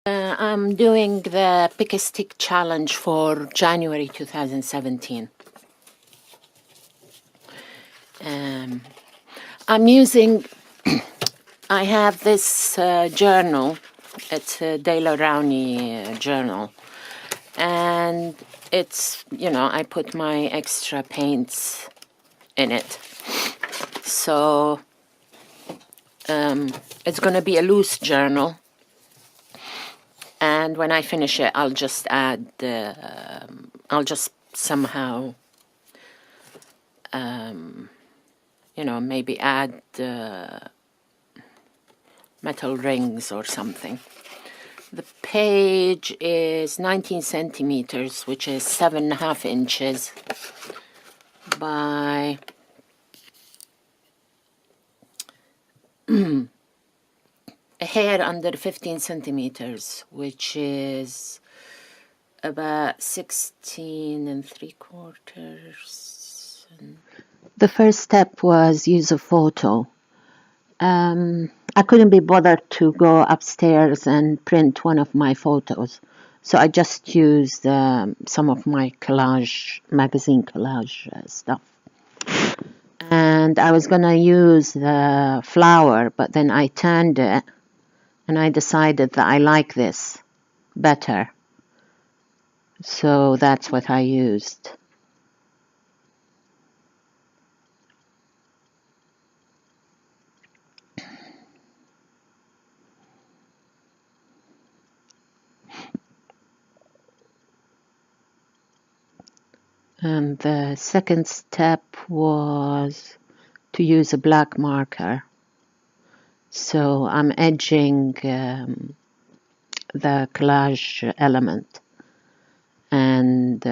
I'm doing the Pick a Stick Challenge for January 2017. I'm using, I have this journal. It's a De La Rowney journal. And it's, I put my extra paints in it. So it's going to be a loose journal. And when I finish it, I'll just add, I'll just somehow, maybe add metal rings or something. The page is 19 centimeters, which is 7.5 inches by a hair under 15 centimeters, which is about 16 3/4. The first step was use a photo. I couldn't be bothered to go upstairs and print one of my photos, so I just used some of my magazine collage stuff. And I was going to use the flower, but then I turned it and I decided that I like this better. So that's what I used. And the second step was to use a black marker. So I'm edging the collage element and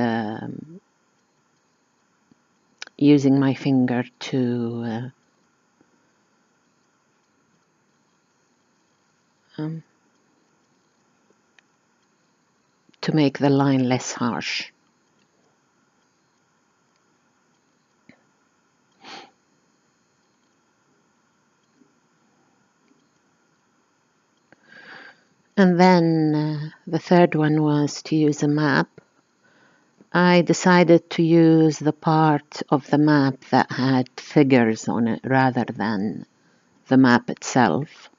using my finger to make the line less harsh. And then the third one was to use a map. I decided to use the part of the map that had figures on it rather than the map itself.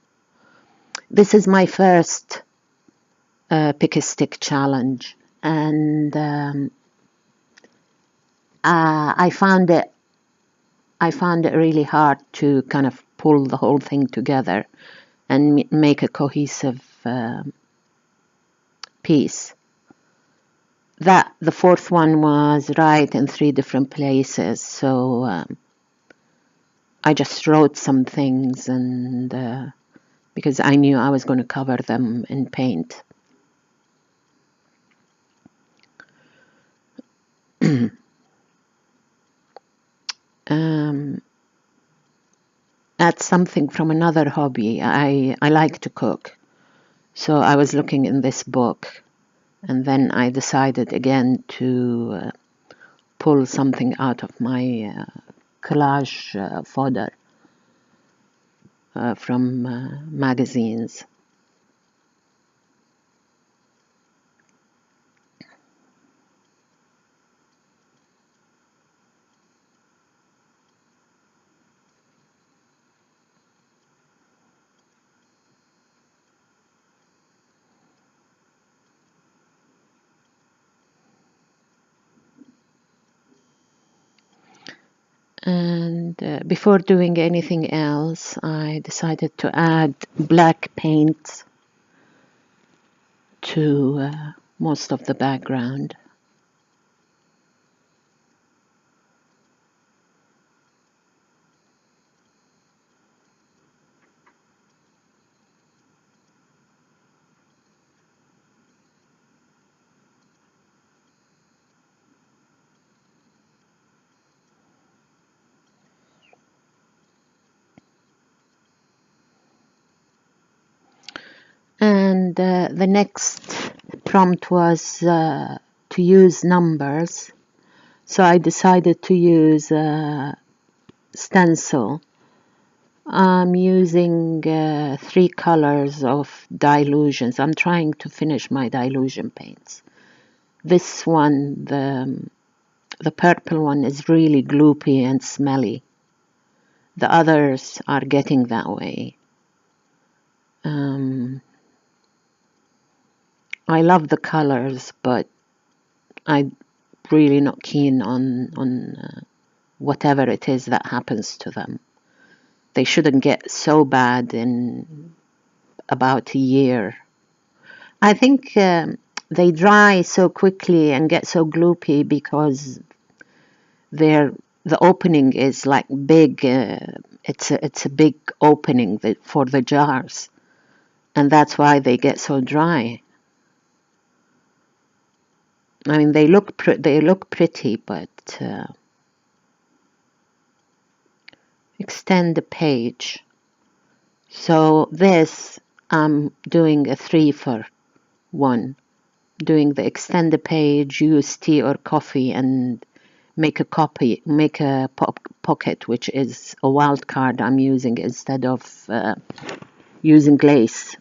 This is my first Pick a Stick challenge, and I found it really hard to kind of pull the whole thing together and make a cohesive piece. The fourth one was right in 3 different places, so I just wrote some things, and because I knew I was going to cover them in paint. That's something from another hobby. I like to cook. So I was looking in this book, and then I decided again to pull something out of my collage fodder from magazines. And before doing anything else, I decided to add black paint to most of the background. And the next prompt was to use numbers. So I decided to use stencil I'm using 3 colors of dilutions. I'm trying to finish my dilution paints. This one, the purple one, is really gloopy and smelly. The others are getting that way. I love the colors, but I'm really not keen on whatever it is that happens to them. They shouldn't get so bad in about a year. I think they dry so quickly and get so gloopy because the opening is like big. It's a big opening for the jars, and that's why they get so dry. I mean, they look pretty, but extend the page. So this, I'm doing a 3 for 1. Doing the extend the page, use tea or coffee, and make a pocket, which is a wild card I'm using instead of using glaze.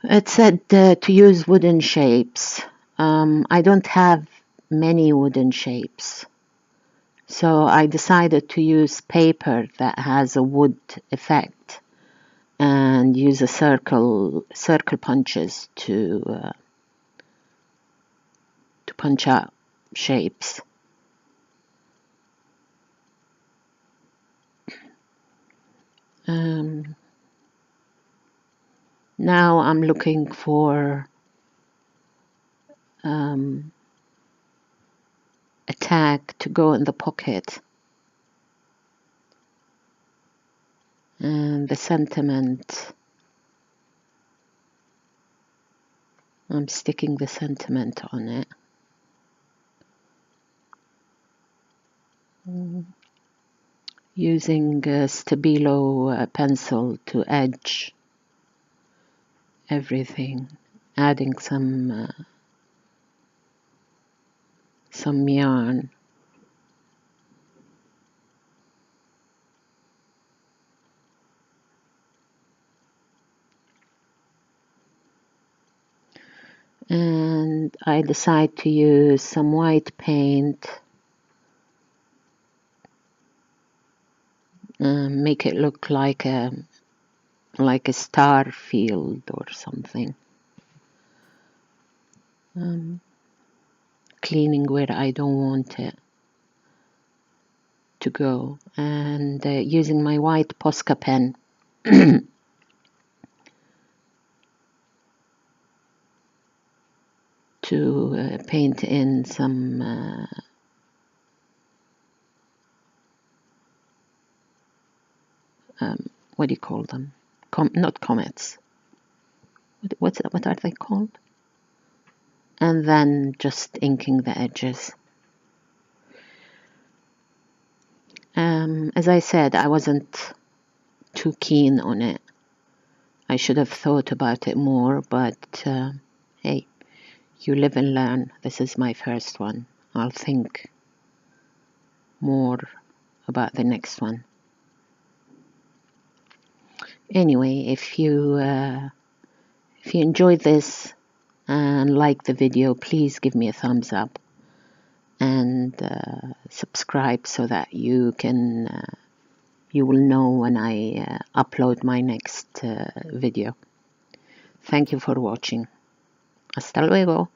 It said to use wooden shapes. I don't have many wooden shapes, so I decided to use paper that has a wood effect and use a circle punches to punch out shapes. Now I'm looking for a tag to go in the pocket, and the sentiment, I'm sticking the sentiment on it. Using a Stabilo pencil to edge everything, adding some yarn. And I decide to use some white paint, make it look like a star field or something. Cleaning where I don't want it to go, and using my white Posca pen to paint in some what do you call them? Not comets. What are they called? And then just inking the edges. As I said, I wasn't too keen on it. I should have thought about it more, but hey, you live and learn. This is my first one. I'll think more about the next one. Anyway, if you enjoyed this and like the video, please give me a thumbs up and subscribe so that you will know when I upload my next video. Thank you for watching. Hasta luego.